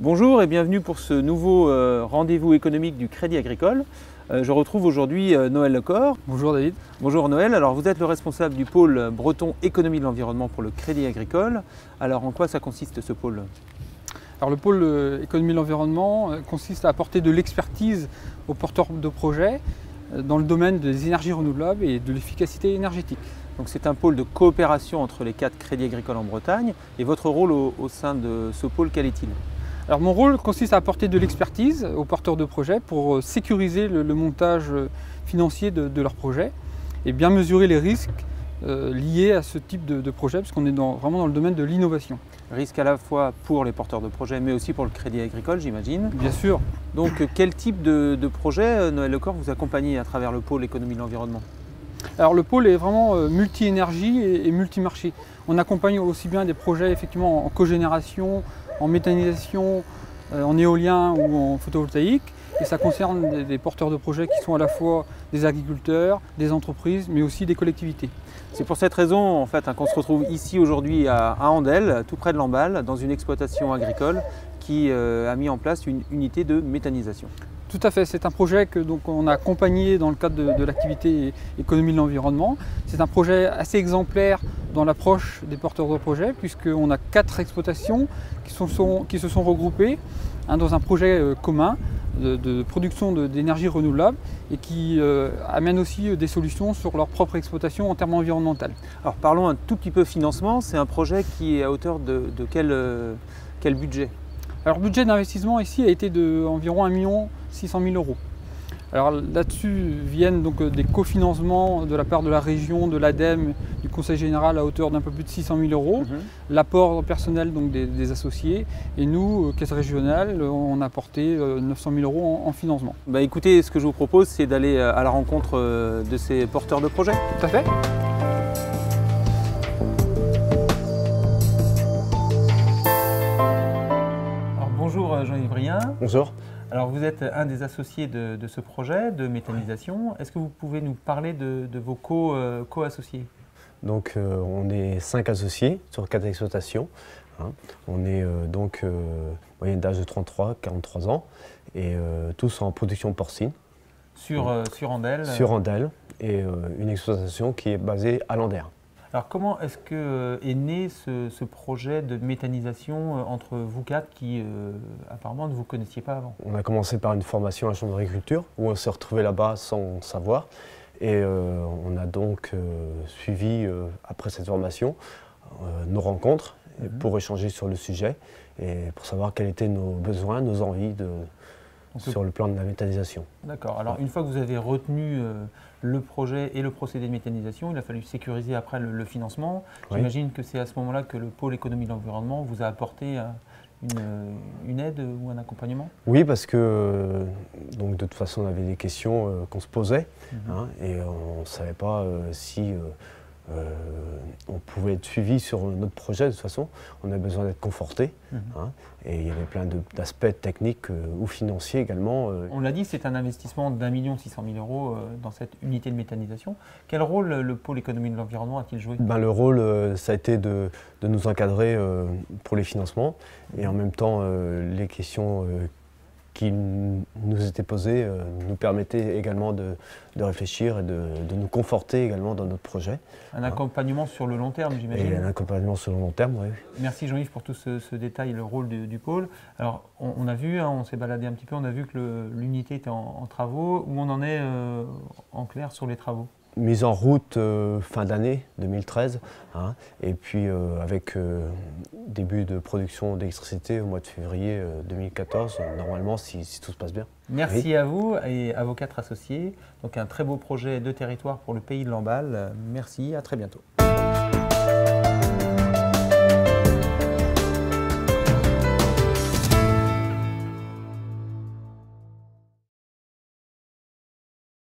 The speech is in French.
Bonjour et bienvenue pour ce nouveau rendez-vous économique du Crédit Agricole. Je retrouve aujourd'hui Noël Lecor. Bonjour David. Bonjour Noël, alors vous êtes le responsable du pôle breton économie de l'environnement pour le Crédit Agricole. Alors en quoi ça consiste ce pôle? Alors le pôle économie de l'environnement consiste à apporter de l'expertise aux porteurs de projets dans le domaine des énergies renouvelables et de l'efficacité énergétique. Donc c'est un pôle de coopération entre les 4 crédits agricoles en Bretagne. Et votre rôle au sein de ce pôle, quel est-il? Alors mon rôle consiste à apporter de l'expertise aux porteurs de projets pour sécuriser le montage financier de leurs projets et bien mesurer les risques liés à ce type de projet, puisqu'on est vraiment dans le domaine de l'innovation. Risque à la fois pour les porteurs de projets, mais aussi pour le Crédit Agricole, j'imagine. Bien sûr. Donc quel type de projet, Noël Lecor, vous accompagnez à travers le pôle économie de l'environnement? Alors le pôle est vraiment multi-énergie et multi-marché. On accompagne aussi bien des projets effectivement en cogénération, en méthanisation, en éolien ou en photovoltaïque. Et ça concerne des porteurs de projets qui sont à la fois des agriculteurs, des entreprises, mais aussi des collectivités. C'est pour cette raison en fait, qu'on se retrouve ici aujourd'hui à Andel, tout près de Lamballe, dans une exploitation agricole qui a mis en place une unité de méthanisation. Tout à fait, c'est un projet que on a accompagné dans le cadre de l'activité économie de l'environnement. C'est un projet assez exemplaire dans l'approche des porteurs de projets, puisqu'on a 4 exploitations qui se sont regroupées dans un projet commun de production d'énergie renouvelable et qui amène aussi des solutions sur leur propre exploitation en termes environnementaux. Alors parlons un tout petit peu financement, c'est un projet qui est à hauteur de quel budget? Alors le budget d'investissement ici a été d'environ 1 600 000 €. Alors là-dessus viennent donc des cofinancements de la part de la région, de l'ADEME, du Conseil général à hauteur d'un peu plus de 600 000 €, l'apport personnel donc des associés, et nous, Caisse régionale, on a apporté 900 000 € en financement. Bah écoutez, ce que je vous propose, c'est d'aller à la rencontre de ces porteurs de projets. Tout à fait. Alors bonjour Jean-Yves Brien. Bonjour. Alors vous êtes un des associés de ce projet de méthanisation. Est-ce que vous pouvez nous parler de vos co-associés? Donc on est 5 associés sur 4 exploitations. On est moyenne d'âge de 33-43 ans et tous en production porcine. Sur Andel? Sur Andel, et une exploitation qui est basée à Landerneau. Alors comment est-ce que est né ce projet de méthanisation entre vous 4 qui apparemment ne vous connaissiez pas avant? On a commencé par une formation à la Chambre d'agriculture où on s'est retrouvé là-bas sans savoir. Et on a donc suivi, après cette formation, nos rencontres pour échanger sur le sujet et pour savoir quels étaient nos besoins, nos envies sur le plan de la méthanisation. D'accord. Alors une fois que vous avez retenu le projet et le procédé de méthanisation, il a fallu sécuriser après le financement. Oui. J'imagine que c'est à ce moment-là que le pôle économie de l'environnement vous a apporté une aide ou un accompagnement? Oui, parce que donc de toute façon on avait des questions qu'on se posait et on ne savait pas si on pouvait être suivi sur notre projet. De toute façon, on avait besoin d'être conforté et il y avait plein d'aspects techniques ou financiers également. On l'a dit, c'est un investissement d'1 600 000 € dans cette unité de méthanisation. Quel rôle le pôle économie de l'environnement a-t-il joué? Le rôle, ça a été de nous encadrer pour les financements et en même temps les questions qui nous étaient posées nous permettaient également de réfléchir et de nous conforter également dans notre projet. Un accompagnement sur le long terme, j'imagine? Et un accompagnement sur le long terme, oui. Merci Jean-Yves pour tout ce détail, le rôle du pôle. Alors on a vu, on s'est baladé un petit peu, on a vu que l'unité était en travaux. Où on en est en clair sur les travaux? Mise en route fin d'année 2013, et puis avec début de production d'électricité au mois de février 2014, normalement si tout se passe bien. Merci à vous et à vos 4 associés. Donc un très beau projet de territoire pour le pays de Lamballe. Merci, à très bientôt.